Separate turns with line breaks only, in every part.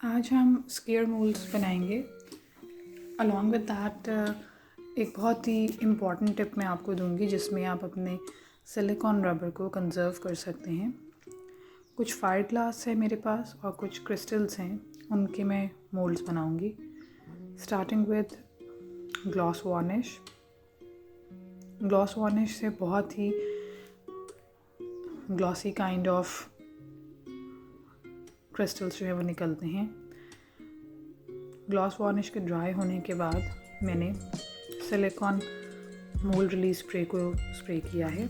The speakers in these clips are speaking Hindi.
आज हम स्क्वायर मोल्ड्स बनाएंगे। अलॉन्ग विद दैट एक बहुत ही इम्पॉर्टेंट टिप मैं आपको दूंगी जिसमें आप अपने सिलिकॉन रबर को कंजर्व कर सकते हैं। कुछ फायर ग्लास है मेरे पास और कुछ क्रिस्टल्स हैं, उनके मैं मोल्ड्स बनाऊंगी। Starting with gloss varnish. Gloss varnish से बहुत ही ग्लॉसी काइंड ऑफ क्रिस्टल्स जो है वो निकलते हैं। ग्लॉस वार्निश के ड्राई होने के बाद मैंने सिलिकॉन मोल्ड रिलीज स्प्रे को स्प्रे किया है।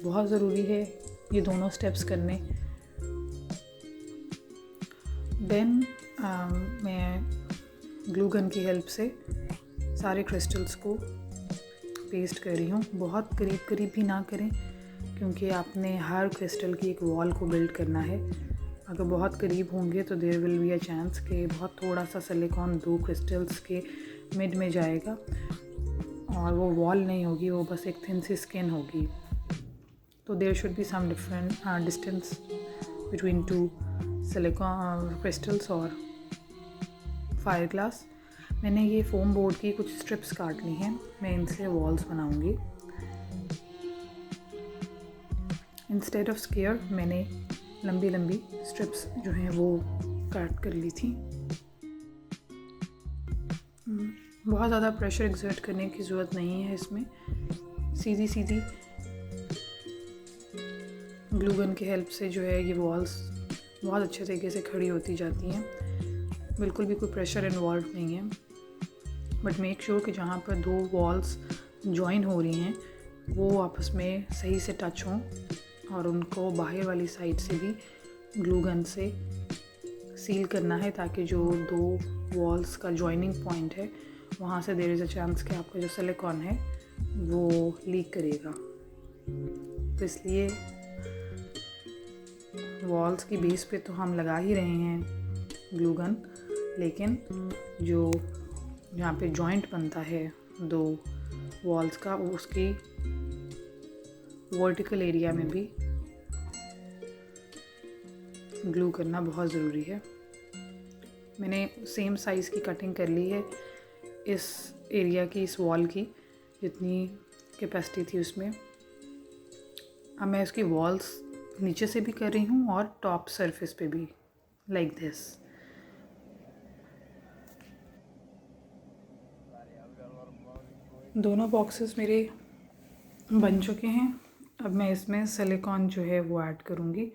बहुत ज़रूरी है ये दोनों स्टेप्स करने। देन मैं ग्लू गन की हेल्प से सारे क्रिस्टल्स को पेस्ट कर रही हूँ। बहुत करीब करीब भी ना करें क्योंकि आपने हर क्रिस्टल की एक वॉल को बिल्ड करना है। अगर बहुत करीब होंगे तो there will be a chance कि बहुत थोड़ा सा सिलिकॉन दो क्रिस्टल्स के मिड में जाएगा और वो वॉल नहीं होगी, वो बस एक थिन सी स्किन होगी। तो there should be some different distance between two silicon crystals और फायर ग्लास। मैंने ये फोम बोर्ड की कुछ स्ट्रिप्स काट ली हैं, मैं इनसे वॉल्स बनाऊंगी। इंस्टेड ऑफ स्क्वायर मैंने लंबी लंबी स्ट्रिप्स जो हैं वो काट कर ली थी। बहुत ज़्यादा प्रेशर एक्सर्ट करने की ज़रूरत नहीं है इसमें। सीधी सीधी ग्लू गन की हेल्प से जो है ये वॉल्स बहुत अच्छे तरीके से खड़ी होती जाती हैं। बिल्कुल भी कोई प्रेशर इन्वॉल्व नहीं है। बट मेक श्योर कि जहाँ पर दो वॉल्स जॉइन हो रही हैं वो आपस में सही से टच हों और उनको बाहर वाली साइड से भी ग्लू गन से सील करना है ताकि जो दो वॉल्स का जॉइनिंग पॉइंट है वहाँ से देयर इज़ अ चांस कि आपका जो सिलिकॉन है वो लीक करेगा। तो इसलिए वॉल्स की बेस पे तो हम लगा ही रहे हैं ग्लू गन, लेकिन जो यहाँ पे जॉइंट बनता है दो वॉल्स का उसकी वर्टिकल एरिया में भी ग्लू करना बहुत ज़रूरी है। मैंने सेम साइज़ की कटिंग कर ली है इस एरिया की, इस वॉल की जितनी कैपेसिटी थी उसमें। अब मैं इसकी वॉल्स नीचे से भी कर रही हूँ और टॉप सरफेस पे भी, लाइक दिस। दोनों बॉक्सेस मेरे बन चुके हैं। अब मैं इसमें सिलिकॉन जो है वो ऐड करूँगी।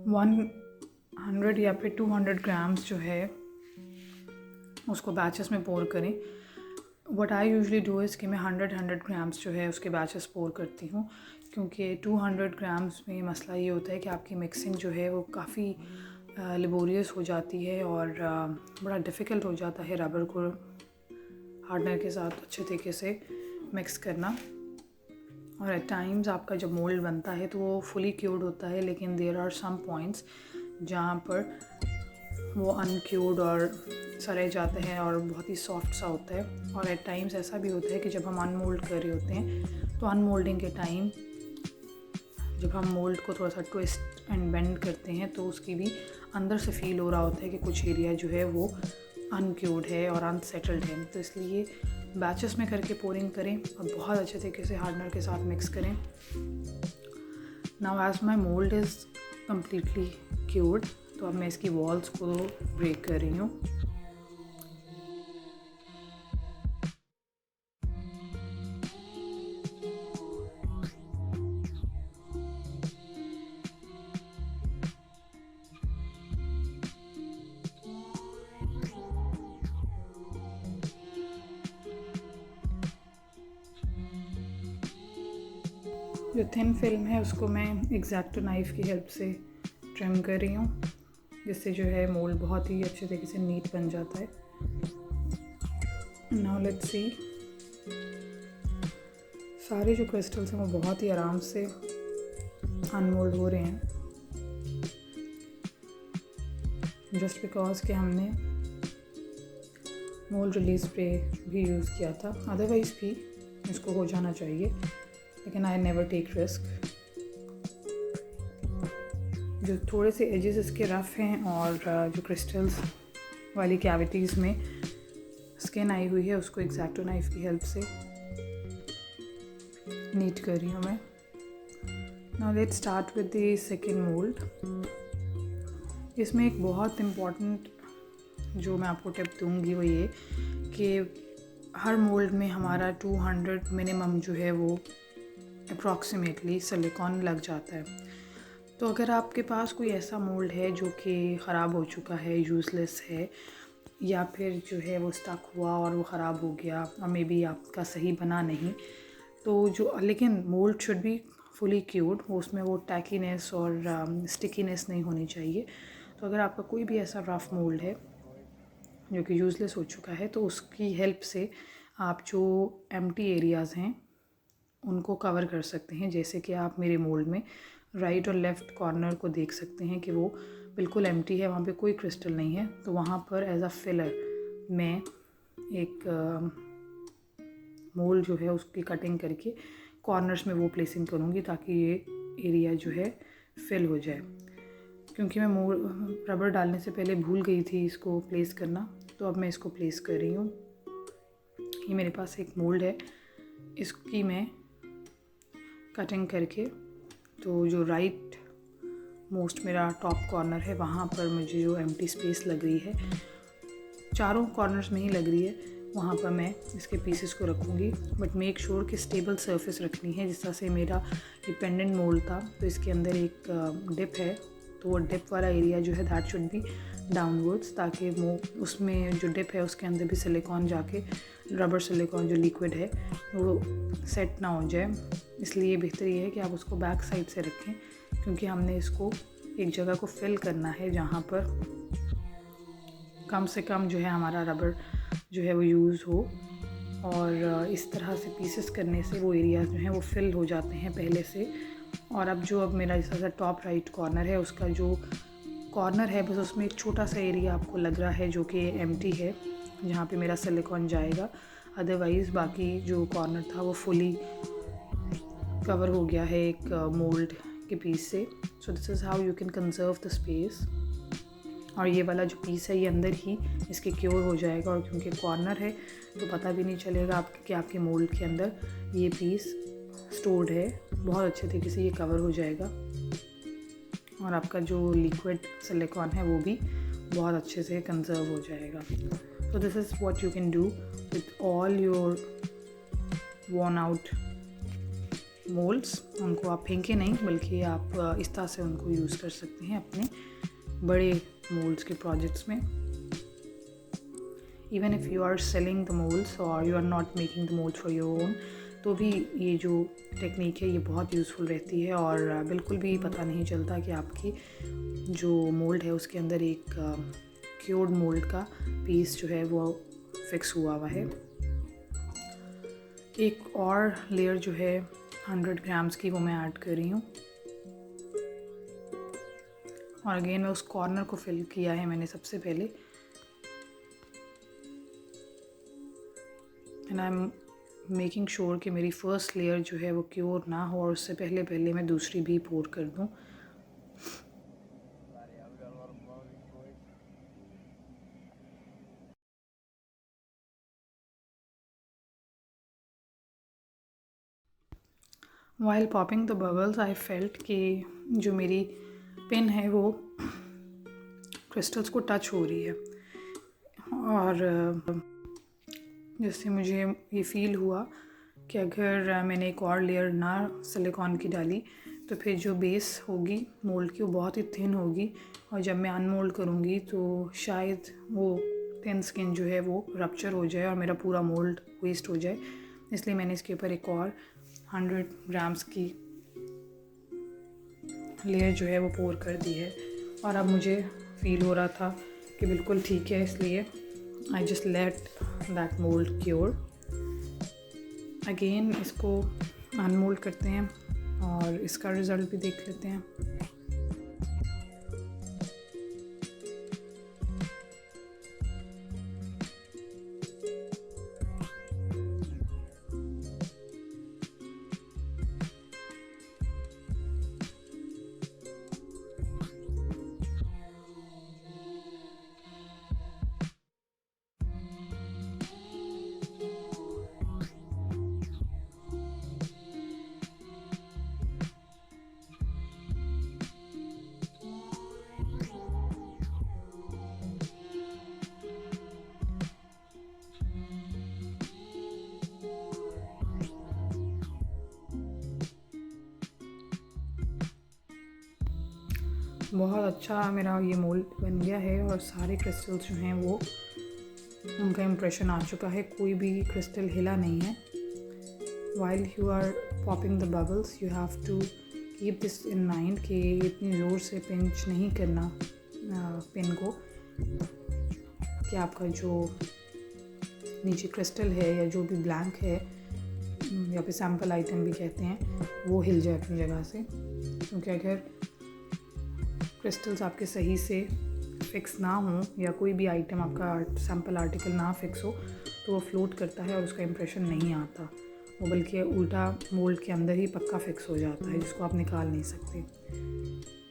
100 या फिर 200 ग्राम्स जो है उसको बैचेस में पोर करें। What I usually do is कि मैं 100 ग्राम्स जो है उसके बैचेस पोर करती हूँ, क्योंकि 200 ग्राम्स में मसला ये होता है कि आपकी मिक्सिंग जो है वो काफ़ी लेबोरियस हो जाती है और बड़ा डिफ़िकल्ट हो जाता है रबर को हार्डनर के साथ अच्छे तरीके से मिक्स करना। और एट टाइम्स आपका जब मोल्ड बनता है तो वो फुली क्योर्ड होता है, लेकिन देयर आर सम पॉइंट्स जहाँ पर वो अनक्योर्ड और सड़े जाते हैं और बहुत ही सॉफ्ट सा होता है। और एट टाइम्स ऐसा भी होता है कि जब हम अनमोल्ड कर रहे होते हैं तो अनमोल्डिंग के टाइम जब हम मोल्ड को थोड़ा सा ट्विस्ट एंड बेंड करते हैं तो उसकी भी अंदर से फील हो रहा होता है कि कुछ एरिया जो है वो अनक्योर्ड है और अनसेटल्ड है। तो इसलिए बैचेस में करके पोरिंग करें और बहुत अच्छे तरीके से हार्डनर के साथ मिक्स करें। Now as my mould is completely cured, तो अब मैं इसकी वॉल्स को ब्रेक कर रही हूँ। जो थिन फिल्म है उसको मैं एग्जैक्टो नाइफ़ की हेल्प से ट्रिम कर रही हूँ, जिससे जो है मोल्ड बहुत ही अच्छे तरीके से नीट बन जाता है। Now let's see. सारे जो क्रिस्टल्स हैं वो बहुत ही आराम से अनमोल्ड हो रहे हैं, जस्ट बिकॉज कि हमने मोल्ड रिलीज स्प्रे भी यूज़ किया था। अदरवाइज़ भी इसको हो जाना चाहिए, लेकिन आई नेवर टेक रिस्क। जो थोड़े से एजेस इसके रफ़ हैं और जो क्रिस्टल्स वाली कैविटीज़ में स्किन आई हुई है उसको एक्सैक्टो नाइफ की हेल्प से नीट कर रही हूँ मैं। Now let's start with the second mould. इसमें एक बहुत इम्पॉर्टेंट जो मैं आपको टिप दूँगी वो ये कि हर मोल्ड में हमारा 200 मिनिमम जो है वो अप्रॉक्सीमेटली सिलिकॉन लग जाता है। तो अगर आपके पास कोई ऐसा मोल्ड है जो कि ख़राब हो चुका है, यूज़लेस है, या फिर जो है वो स्टक हुआ और वो ख़राब हो गया और मे बी आपका सही बना नहीं, तो जो लेकिन mould should be fully cured, उसमें वो टैकीनेस और स्टिकीनेस नहीं होनी चाहिए। तो अगर आपका कोई भी ऐसा रफ़ मोल्ड है जो कि यूज़लेस हो चुका है तो उसकी हेल्प से आप जो एम्प्टी एरियाज़ हैं उनको कवर कर सकते हैं। जैसे कि आप मेरे मोल्ड में राइट और लेफ़्ट कॉर्नर को देख सकते हैं कि वो बिल्कुल एम्प्टी है, वहाँ पे कोई क्रिस्टल नहीं है। तो वहाँ पर एज अ फिलर मैं एक मोल्ड जो है उसकी कटिंग करके कॉर्नर्स में वो प्लेसिंग करूँगी ताकि ये एरिया जो है फिल हो जाए। क्योंकि मैं मोल्ड रबर डालने से पहले भूल गई थी इसको प्लेस करना, तो अब मैं इसको प्लेस कर रही हूँ। ये मेरे पास एक मोल्ड है, इसकी मैं कटिंग करके तो जो राइट मोस्ट मेरा टॉप कॉर्नर है वहाँ पर मुझे जो एम्प्टी स्पेस लग रही है, चारों कॉर्नर्स में ही लग रही है, वहाँ पर मैं इसके पीसेस को रखूँगी। बट मेक श्योर कि स्टेबल सरफेस रखनी है। जिस तरह से मेरा ये पेंडेंट मोल्ड था तो इसके अंदर एक डिप है, तो वो डिप वाला एरिया जो है दैट शुड बी डाउनवर्ड्स, ताकि वो उसमें जो डिप है उसके अंदर भी सिलिकॉन जाके रबर सिलिकॉन जो लिक्विड है वो सेट ना हो जाए। इसलिए बेहतर ये है कि आप उसको बैक साइड से रखें, क्योंकि हमने इसको एक जगह को फिल करना है जहाँ पर कम से कम जो है हमारा रबर जो है वो यूज़ हो। और इस तरह से पीसेस करने से वो एरियाज़ जो हैं वो फिल हो जाते हैं पहले से। और अब मेरा जैसा टॉप राइट कॉर्नर है उसका जो कॉर्नर है बस उसमें एक छोटा सा एरिया आपको लग रहा है जो कि एम्प्टी है, जहाँ पे मेरा सिलिकॉन जाएगा। अदरवाइज़ बाकी जो कॉर्नर था वो फुली कवर हो गया है एक मोल्ड के पीस से। So this is how you can conserve the space. और ये वाला जो पीस है ये अंदर ही इसके क्योर हो जाएगा, और क्योंकि कॉर्नर है तो पता भी नहीं चलेगा आपके कि आपके मोल्ड के अंदर ये पीस स्टोर्ड है। बहुत अच्छे तरीके से ये कवर हो जाएगा और आपका जो लिक्विड सिलिकॉन है वो भी बहुत अच्छे से कंजर्व हो जाएगा। So this is what you can do with all your worn out moulds. उनको आप फेंके नहीं, बल्कि आप इस तरह से उनको यूज़ कर सकते हैं अपने बड़े मोल्ड्स के प्रोजेक्ट्स में। Even if you are selling the moulds और you are not making the moulds for your own, तो भी ये जो टेक्निक है ये बहुत यूज़फुल रहती है और बिल्कुल भी पता नहीं चलता कि आपकी जो मोल्ड है उसके अंदर एक क्योर्ड मोल्ड का पीस जो है वो फिक्स हुआ हुआ है। एक और लेयर जो है 100 ग्राम्स की वो मैं ऐड कर रही हूँ, और अगेन मैं उस कॉर्नर को फिल किया है मैंने सबसे पहले। And I am making sure कि मेरी फर्स्ट लेयर जो है वो क्योर ना हो, और उससे पहले मैं दूसरी भी पोर कर दूँ। While popping the bubbles, I felt कि जो मेरी पिन है वो क्रिस्टल्स को टच हो रही है, और जिससे मुझे ये फ़ील हुआ कि अगर मैंने एक और लेयर ना सिलिकॉन की डाली तो फिर जो बेस होगी मोल्ड की वो बहुत ही थिन होगी, और जब मैं अनमोल्ड करूँगी तो शायद वो थिन स्किन जो है वो रप्चर हो जाए और मेरा पूरा मोल्ड वेस्ट हो जाए। इसलिए मैंने इसके ऊपर एक और 100 ग्राम्स की लेयर जो है वो पोर कर दी है। और अब मुझे फ़ील हो रहा था कि बिल्कुल ठीक है, इसलिए I just let that mould cure. Again इसको अनमोल्ड करते हैं और इसका रिज़ल्ट भी देख लेते हैं। बहुत अच्छा मेरा ये मोल्ड बन गया है और सारे क्रिस्टल्स जो हैं वो उनका इम्प्रेशन आ चुका है, कोई भी क्रिस्टल हिला नहीं है। While you are popping the bubbles you have to keep this in mind कि इतनी ज़ोर से पिंच नहीं करना पिन को कि आपका जो नीचे क्रिस्टल है या जो भी ब्लैंक है या फिर सैम्पल आइटम भी कहते हैं वो हिल जाए अपनी जगह से। क्योंकि अगर क्रिस्टल्स आपके सही से फिक्स ना हो या कोई भी आइटम आपका सैम्पल आर्टिकल ना फिक्स हो तो वो फ्लोट करता है और उसका इम्प्रेशन नहीं आता, वो बल्कि उल्टा मोल्ड के अंदर ही पक्का फिक्स हो जाता है जिसको आप निकाल नहीं सकते।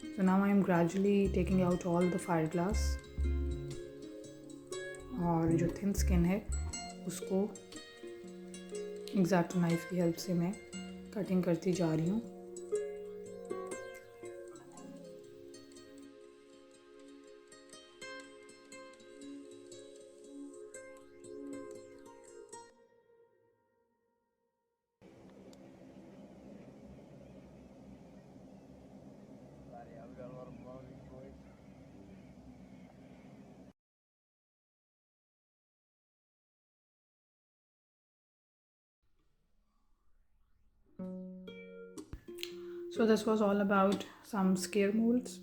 So now I am gradually taking out all the fire glass और जो थिन स्किन है उसको एग्जैक्टो नाइफ की हेल्प से मैं कटिंग करती जा रही हूँ। So this was all about some scare molds.